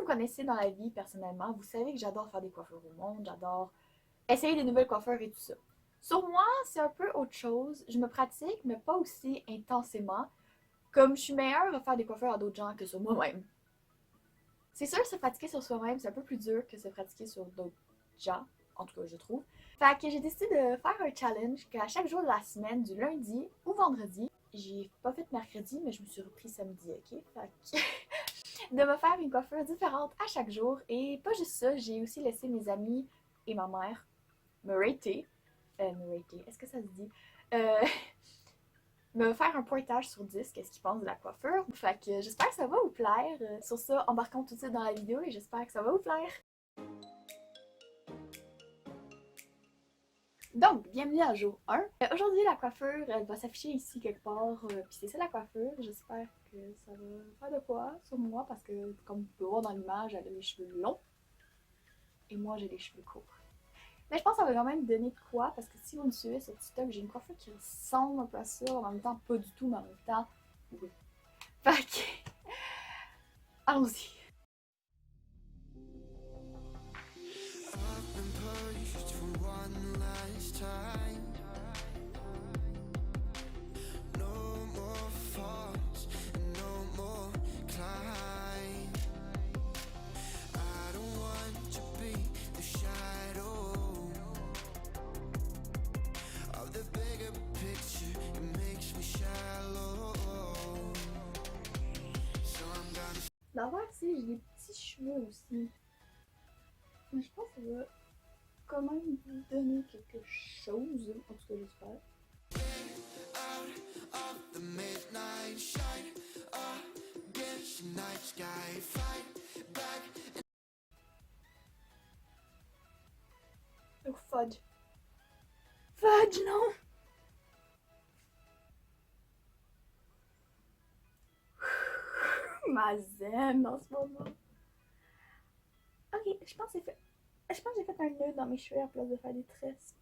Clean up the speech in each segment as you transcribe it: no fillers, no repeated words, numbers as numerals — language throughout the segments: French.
connaissez dans la vie personnellement, vous savez que j'adore faire des coiffures au monde, j'adore essayer des nouvelles coiffures et tout ça. Sur moi, c'est un peu autre chose. Je me pratique, mais pas aussi intensément. Comme je suis meilleure à faire des coiffures à d'autres gens que sur moi-même. C'est sûr, se pratiquer sur soi-même, c'est un peu plus dur que se pratiquer sur d'autres gens, en tout cas, je trouve. Fait que j'ai décidé de faire un challenge qu'à chaque jour de la semaine, du lundi au vendredi, j'ai pas fait mercredi, mais je me suis repris samedi, ok? Fait que de me faire une coiffure différente à chaque jour. Et pas juste ça, j'ai aussi laissé mes amis et ma mère me rater, est-ce que ça se dit? Euh, me faire un pointage sur 10, qu'est-ce qu'ils pensent de la coiffure. Fait que j'espère que ça va vous plaire. Sur ça, embarquons tout de suite dans la vidéo et j'espère que ça va vous plaire. Donc, bienvenue à jour 1. Aujourd'hui, la coiffure, elle va s'afficher ici quelque part. Puis c'est ça la coiffure. J'espère que ça va faire de quoi sur moi parce que, comme vous pouvez voir dans l'image, elle a les cheveux longs. Et moi, j'ai les cheveux courts. Mais je pense que ça va quand même donner de quoi, parce que si vous me suivez sur TikTok, j'ai une coiffure qui ressemble un peu à ça, en même temps pas du tout, mais en même temps, oui. Fait que, allons-y. D'abord, si j'ai des petits cheveux aussi. Mais je pense que ça va quand même vous donner quelque chose, en tout cas j'espère. Oh fudge. Fudge, non! Ma zen en ce moment. Ok, je pense que c'est fait. Je pense que j'ai fait un nœud dans mes cheveux à place de faire des tresses.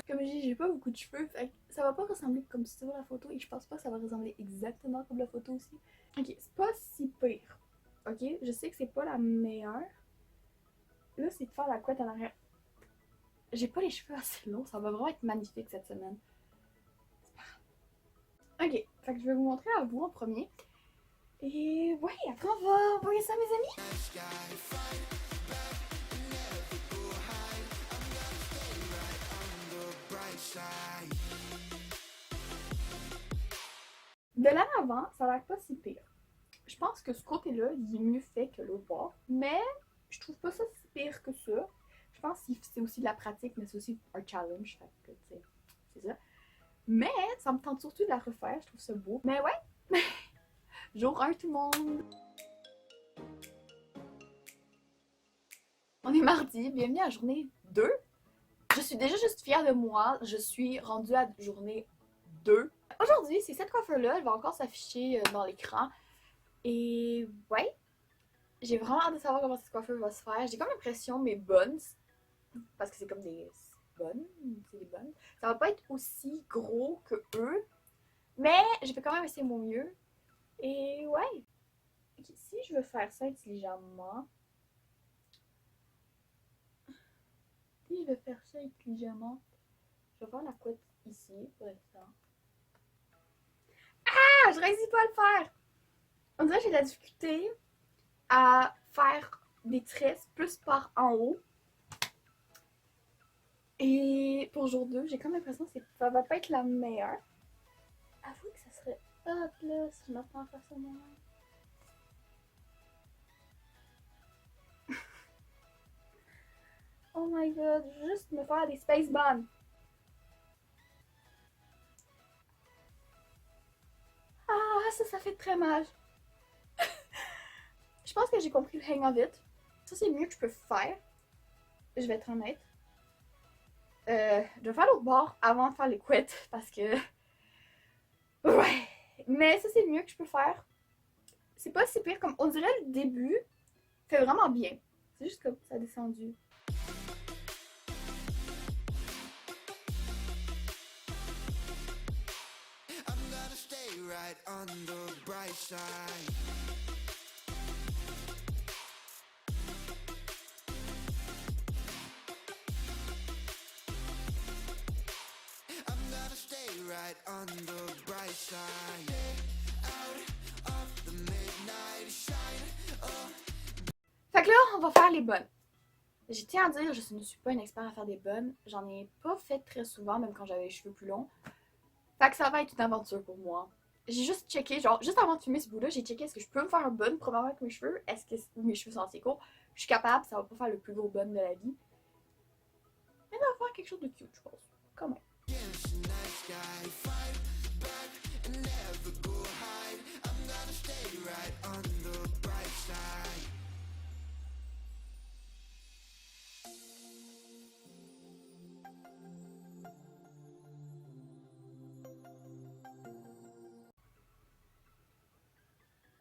Comme je dis, j'ai pas beaucoup de cheveux, fait que ça va pas ressembler comme sur la photo et je pense pas que ça va ressembler exactement comme la photo aussi. Ok, c'est pas si pire. Ok, je sais que c'est pas la meilleure. Là, c'est de faire la couette en arrière. J'ai pas les cheveux assez longs, ça va vraiment être magnifique cette semaine. Ok, fait que je vais vous montrer à vous en premier. Et ouais, après on va envoyer ça à mes amis. De l'avant, ça a l'air pas si pire. Je pense que ce côté-là, il est mieux fait que l'autre bord. Mais je trouve pas ça si pire que ça. Je pense que c'est aussi de la pratique, mais c'est aussi un challenge. Fait que, tu sais, c'est ça. Mais ça me tente surtout de la refaire, je trouve ça beau. Mais ouais, jour 1 tout le monde! On est mardi, bienvenue à journée 2. Je suis déjà juste fière de moi, je suis rendue à journée 2. Aujourd'hui, c'est cette coiffure-là, elle va encore s'afficher dans l'écran. Et ouais, j'ai vraiment hâte de savoir comment cette coiffure va se faire. J'ai comme l'impression mes buns, parce que c'est comme des bonnes, c'est des bonnes, ça va pas être aussi gros que eux, mais je vais quand même essayer mon mieux. Et ouais, okay, si je veux faire ça intelligemment, je vais faire la couette ici pour l'instant. Ah, je réussis pas à le faire! On dirait que j'ai de la difficulté à faire des tresses plus par en haut. Et pour jour 2, j'ai comme l'impression que ça va pas être la meilleure. Avoue que ça serait hop là si je m'apprends à faire ça moi. Oh my god, juste me faire des space buns. Ah, ça fait très mal. Je pense que j'ai compris le hang of it. Ça, c'est le mieux que je peux faire. Je vais être honnête. Je vais faire l'autre bord avant de faire les couettes parce que. Ouais. Mais ça, c'est le mieux que je peux faire. C'est pas si pire comme. On dirait le début fait vraiment bien. C'est juste comme ça a descendu. right on the bright side. I'm gonna stay right on the bright side. Out of the midnight shine. Oh. Fait que là, on va faire les bonnes. Je tiens à dire, je ne suis pas une experte à faire des bonnes. J'en ai pas fait très souvent, même quand j'avais les cheveux plus longs. Fait que ça va être une aventure pour moi. J'ai juste checké, genre, juste avant de filmer ce bout-là, j'ai checké est-ce que je peux me faire un bun premièrement avec mes cheveux. Est-ce que mes cheveux sont assez courts? Je suis capable, ça va pas faire le plus gros bun de la vie. Mais on va faire quelque chose de cute, je pense. Quand même.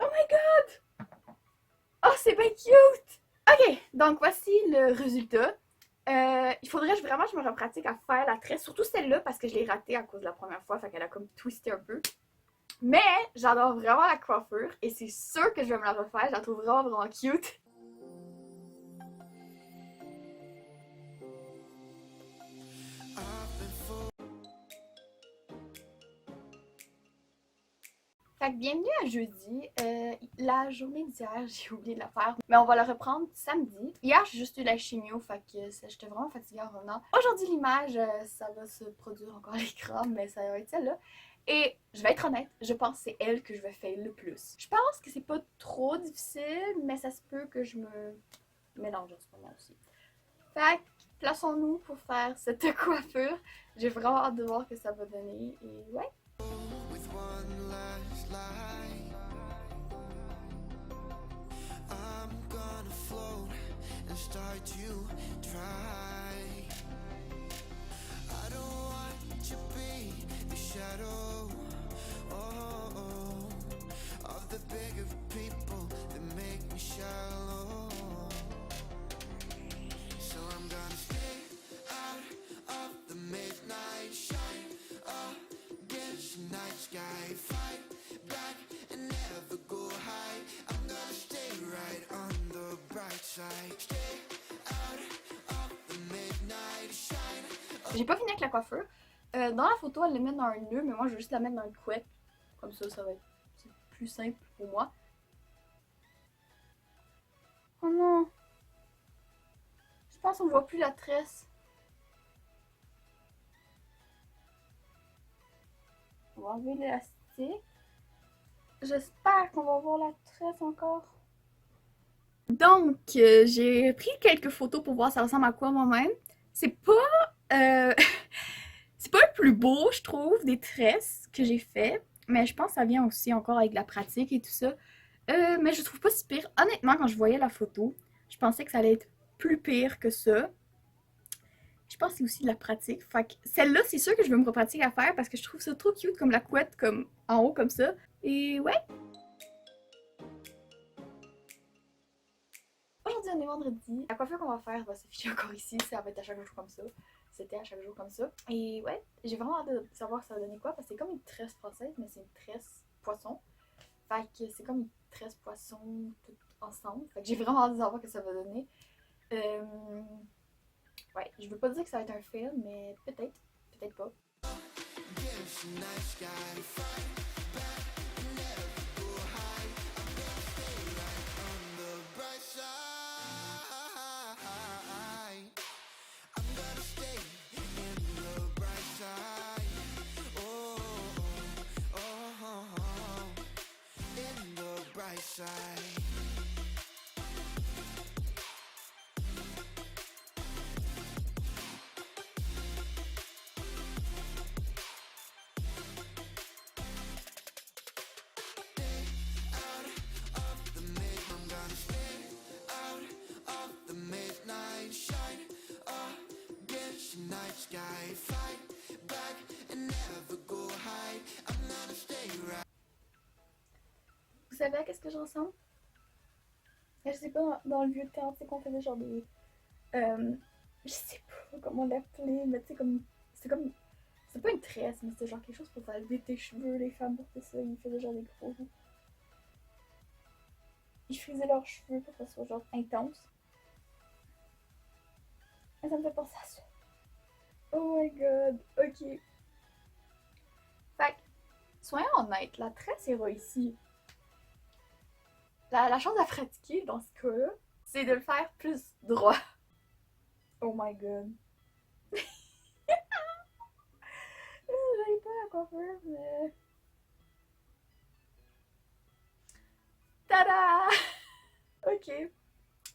Oh my god! Oh, c'est bien cute! Ok, donc voici le résultat. Il faudrait vraiment que je me repratique à faire la tresse, surtout celle-là parce que je l'ai ratée à cause de la première fois, fait qu'elle a comme twisté un peu. Mais j'adore vraiment la coiffure et c'est sûr que je vais me la refaire, je la trouve vraiment cute. Fait que bienvenue à jeudi. La journée d'hier, j'ai oublié de la faire, mais on va la reprendre samedi. Hier, j'ai juste eu la chimio, fait que j'étais vraiment fatiguée en revenant. Aujourd'hui, l'image, ça va se produire encore à l'écran, mais ça va être celle-là. Et je vais être honnête, je pense que c'est elle que je vais faire le plus. Je pense que c'est pas trop difficile, mais ça se peut que je me mélange en ce moment aussi. Fait que plaçons-nous pour faire cette coiffure. J'ai vraiment hâte de voir ce que ça va donner. Et ouais. With one last lie, I'm gonna float and start to dry. I don't want to be the shadow, of the bigger people that make me shallow. So I'm gonna stay out of the midnight shine against the night sky, fight back and never go high. I'm gonna stay right on the bright side. Stay out of the midnight shine. J'ai pas fini avec la coiffure. Dans la photo, elle le met dans un nœud, mais moi je veux juste la mettre dans une couette. Comme ça va être plus simple pour moi. Oh non! Je pense qu'on voit plus la tresse. On va enlever l'élastique. J'espère qu'on va voir la tresse encore. Donc, j'ai pris quelques photos pour voir ça ressemble à quoi moi-même. C'est pas... c'est pas le plus beau, je trouve, des tresses que j'ai fait. Mais je pense que ça vient aussi encore avec la pratique et tout ça. Mais je trouve pas si pire. Honnêtement, quand je voyais la photo, je pensais que ça allait être plus pire que ça. Je pense que c'est aussi de la pratique. Fait que celle-là, c'est sûr que je vais me repratiquer à faire parce que je trouve ça trop cute comme la couette, comme en haut comme ça. Et ouais. Aujourd'hui, on est vendredi. La coiffure qu'on va faire va s'afficher encore ici. Ça va être à chaque jour comme ça. C'était à chaque jour comme ça. Et ouais, j'ai vraiment hâte de savoir ça va donner quoi parce que c'est comme une tresse française, mais c'est une tresse poisson. Fait que c'est comme une tresse poisson tout ensemble. Fait que j'ai vraiment hâte de savoir ce que ça va donner. Ouais, je veux pas dire que ça va être un fail, mais peut-être, peut-être pas. Side. Night sky, fight back and never go high. I'm gonna stay right. Vous savez à qu'est-ce que je ressemble? Je sais pas, dans le vieux temps, tu sais, qu'on faisait genre des. Je sais pas comment l'appeler, mais tu sais, comme. C'est pas une tresse, mais c'était genre quelque chose pour faire lever tes cheveux. Les femmes portaient ça, ils faisaient genre des gros. Ils frisaient leurs cheveux pour que ça soit genre intense. Et ça me fait penser à ça. Oh my god, ok. Fait que, soyons honnêtes, la tresse ira ici. La chose à pratiquer dans ce cas-là, c'est de le faire plus droit. Oh my god. J'avais pas la coiffure, mais. Tada! Ok.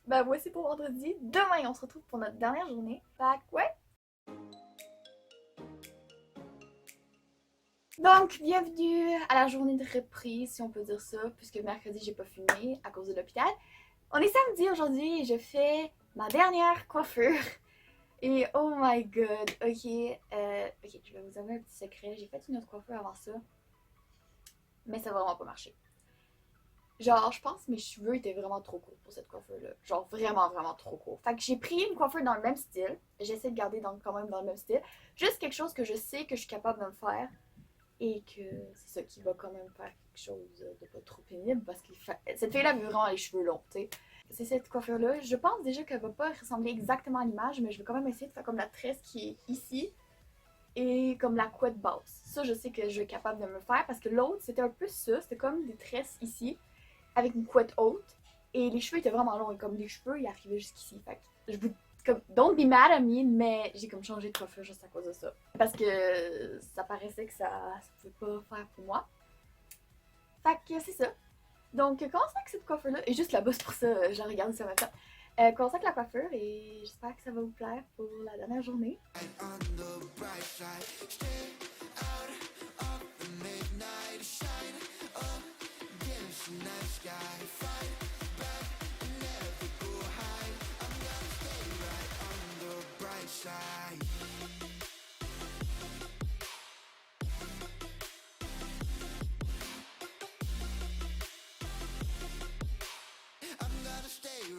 Ben voici pour vendredi. Demain, on se retrouve pour notre dernière journée. Fait que, ouais. Donc, bienvenue à la journée de reprise, si on peut dire ça, puisque mercredi, j'ai pas fumé à cause de l'hôpital. On est samedi aujourd'hui et je fais ma dernière coiffure. Et oh my god, ok, ok, je vais vous avouer un petit secret. J'ai fait une autre coiffure avant ça, mais ça va vraiment pas marcher. Genre, je pense que mes cheveux étaient vraiment trop courts pour cette coiffure-là. Genre, vraiment, vraiment trop courts. Fait que j'ai pris une coiffure dans le même style. J'essaie de garder quand même dans le même style. Juste quelque chose que je sais que je suis capable de me faire. Et que c'est ça qui va quand même faire quelque chose de pas trop pénible. Parce que cette fille-là avait vraiment les cheveux longs, tu sais. C'est cette coiffure-là. Je pense déjà qu'elle va pas ressembler exactement à l'image, mais je vais quand même essayer de faire comme la tresse qui est ici. Et comme la couette basse. Ça, je sais que je suis capable de me faire parce que l'autre, c'était un peu ça. C'était comme des tresses ici avec une couette haute et les cheveux étaient vraiment longs et comme les cheveux ils arrivaient jusqu'ici. Fait que je vous comme don't be mad at me, mais j'ai comme changé de coiffure juste à cause de ça parce que ça paraissait que ça pouvait pas faire pour moi. Fait que c'est ça. Donc commencez avec cette coiffure là et juste la bosse pour ça, je la regarde sur ma tête. Commencez avec la coiffure et j'espère que ça va vous plaire pour la dernière journée.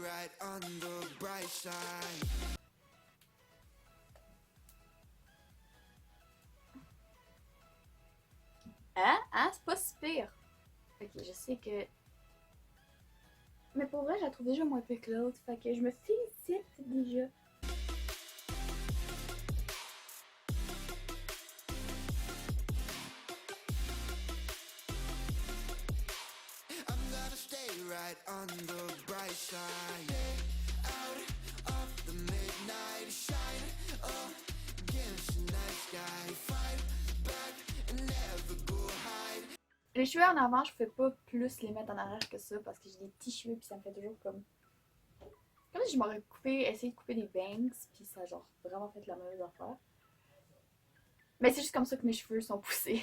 Right on the bright side. Hein, c'est pas si pire. Ok, je sais que. Mais pour vrai, je la trouve déjà moins pire que l'autre. Fait que je me félicite déjà. Right on the bright side, out of the midnight shine, against the night sky, fight back and never go hide. Les cheveux en avant, je fais pas plus les mettre en arrière que ça parce que j'ai des petits cheveux puis ça me fait toujours comme si je m'aurais essayé de couper des bangs puis ça a genre vraiment fait la mauvaise affaire. Mais c'est juste comme ça que mes cheveux sont poussés.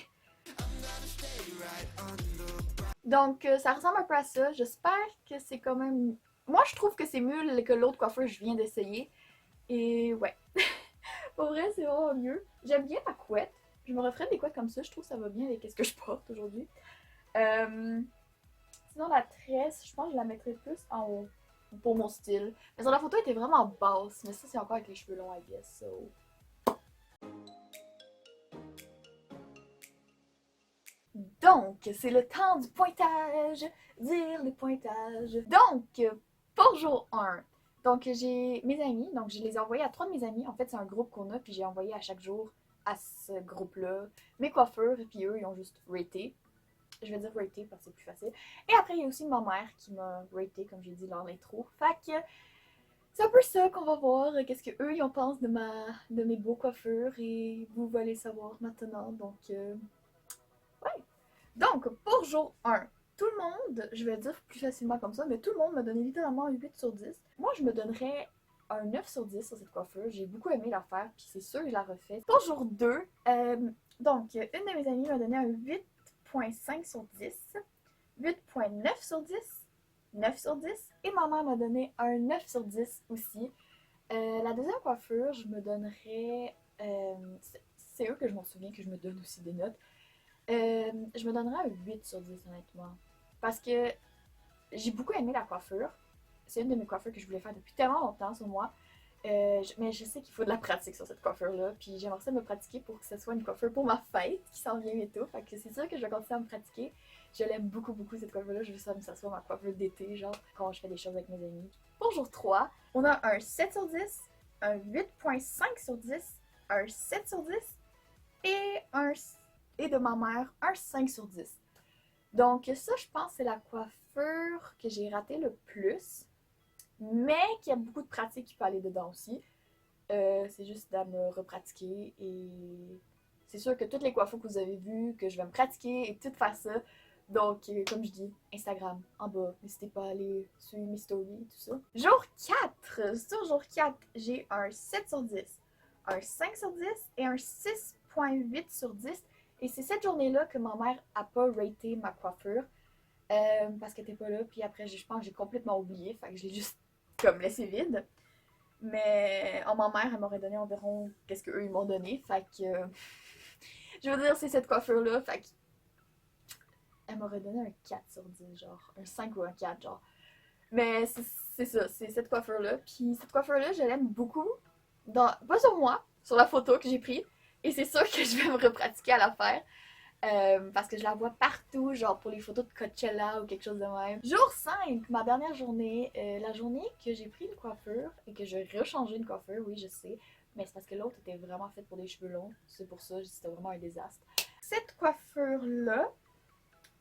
Donc ça ressemble un peu à ça. J'espère que c'est quand même. Moi je trouve que c'est mieux que l'autre coiffure que je viens d'essayer. Et ouais. Pour vrai, c'est vraiment mieux. J'aime bien ma couette. Je me referais des couettes comme ça. Je trouve que ça va bien avec ce que je porte aujourd'hui. Sinon, la tresse, je pense que je la mettrais plus en haut. Pour mon style. Mais sur la photo, elle était vraiment basse. Mais ça, c'est encore avec les cheveux longs, I guess. So. Donc, c'est le temps du pointage. Dire les pointages. Donc, pour jour 1. Donc, j'ai mes amis. Donc, je les ai envoyés à 3 de mes amis. En fait, c'est un groupe qu'on a. Puis, j'ai envoyé à chaque jour à ce groupe-là mes coiffures. Et puis, eux, ils ont juste raté. Je vais dire raté parce que c'est plus facile. Et après, il y a aussi ma mère qui m'a raté, comme j'ai dit dans l'intro. Fait que c'est un peu ça qu'on va voir. Qu'est-ce qu'eux, ils en pensent de mes beaux coiffures. Et vous allez le savoir maintenant. Donc, ouais. Donc, pour jour 1, tout le monde, je vais dire plus facilement comme ça, mais tout le monde m'a donné littéralement un 8 sur 10. Moi, je me donnerais un 9 sur 10 sur cette coiffure. J'ai beaucoup aimé la faire, puis c'est sûr que je la refais. Pour jour 2, donc, une de mes amies m'a donné un 8.5 sur 10, 8.9 sur 10, 9 sur 10, et ma mère m'a donné un 9 sur 10 aussi. La deuxième coiffure, je me donnerais... c'est eux que je m'en souviens que je me donne aussi des notes. Je me donnerais un 8 sur 10 honnêtement. Parce que j'ai beaucoup aimé la coiffure. C'est une de mes coiffures que je voulais faire depuis tellement longtemps sur moi. Mais je sais qu'il faut de la pratique sur cette coiffure-là. Puis j'aimerais ça me pratiquer pour que ce soit une coiffure pour ma fête qui s'en vient bientôt. Fait que c'est sûr que je vais continuer à me pratiquer. Je l'aime beaucoup, beaucoup cette coiffure-là. Je veux ça, que ça soit ma coiffure d'été, genre quand je fais des choses avec mes amis. Pour jour 3, on a un 7 sur 10, un 8.5 sur 10, un 7 sur 10 et de ma mère, un 5 sur 10. Donc ça, je pense, c'est la coiffure que j'ai ratée le plus. Mais qu'il y a beaucoup de pratique qui peut aller dedans aussi. C'est juste à me repratiquer et c'est sûr que toutes les coiffures que vous avez vues, que je vais me pratiquer et tout faire ça. Donc, comme je dis, Instagram en bas. N'hésitez pas à aller suivre mes stories, tout ça. Jour 4! Sur jour 4, j'ai un 7 sur 10, un 5 sur 10 et un 6.8 sur 10. Et c'est cette journée-là que ma mère a pas raté ma coiffure. Parce qu'elle était pas là, puis après, je pense que j'ai complètement oublié. Fait que je l'ai juste comme laissé vide. Mais ma mère, elle m'aurait donné environ qu'est-ce qu'eux ils m'ont donné. Fait que je veux dire, c'est cette coiffure-là. Fait que elle m'aurait donné un 4 sur 10, genre un 5 ou un 4, genre. Mais c'est ça, c'est cette coiffure-là. Puis cette coiffure-là, je l'aime beaucoup. Pas sur moi, sur la photo que j'ai prise. Et c'est sûr que je vais me repratiquer à la faire. Parce que je la vois partout, genre pour les photos de Coachella ou quelque chose de même. Jour 5, ma dernière journée, la journée que j'ai pris une coiffure et que j'ai rechangé une coiffure, oui je sais, mais c'est parce que l'autre était vraiment faite pour des cheveux longs, c'est pour ça, c'était vraiment un désastre. Cette coiffure-là,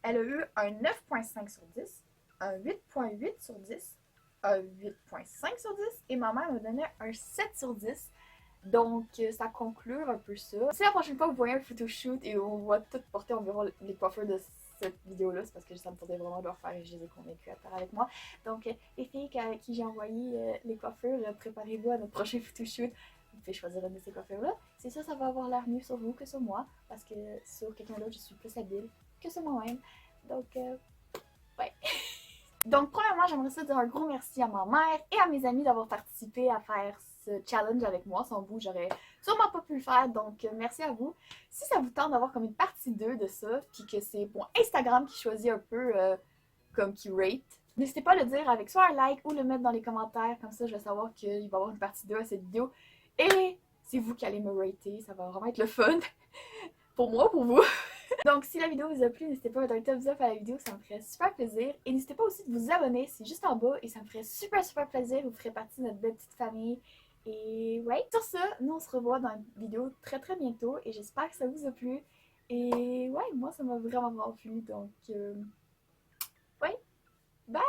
elle a eu un 9.5 sur 10, un 8.8 sur 10, un 8.5 sur 10 et ma mère me donnait un 7 sur 10. Donc, ça conclut un peu ça. Si la prochaine fois vous voyez un photoshoot et on voit tout porter environ les coiffures de cette vidéo-là, c'est parce que ça me tentait vraiment de leur faire et je les ai convaincus à faire avec moi. Donc, les filles à qui j'ai envoyé les coiffures, préparez-vous à notre prochain photoshoot. Vous pouvez choisir une de ces coiffures-là. C'est sûr, ça va avoir l'air mieux sur vous que sur moi, parce que sur quelqu'un d'autre, je suis plus habile que sur moi-même. Donc, ouais. Donc, premièrement, j'aimerais ça dire un gros merci à ma mère et à mes amis d'avoir participé à faire ce challenge avec moi. Sans vous, j'aurais sûrement pas pu le faire. Donc, merci à vous. Si ça vous tente d'avoir comme une partie 2 de ça, puis que c'est mon Instagram qui choisit un peu comme qui rate, n'hésitez pas à le dire avec soit un like ou le mettre dans les commentaires. Comme ça, je vais savoir qu'il va y avoir une partie 2 à cette vidéo. Et c'est vous qui allez me rater. Ça va vraiment être le fun. Pour moi, pour vous. Donc, si la vidéo vous a plu, n'hésitez pas à mettre un thumbs up à la vidéo, ça me ferait super plaisir. Et n'hésitez pas aussi de vous abonner, c'est juste en bas et ça me ferait super plaisir. Vous ferez partie de notre belle petite famille. Et ouais, sur ça, nous on se revoit dans une vidéo très bientôt et j'espère que ça vous a plu. Et ouais, moi ça m'a vraiment plu. Donc, ouais, bye!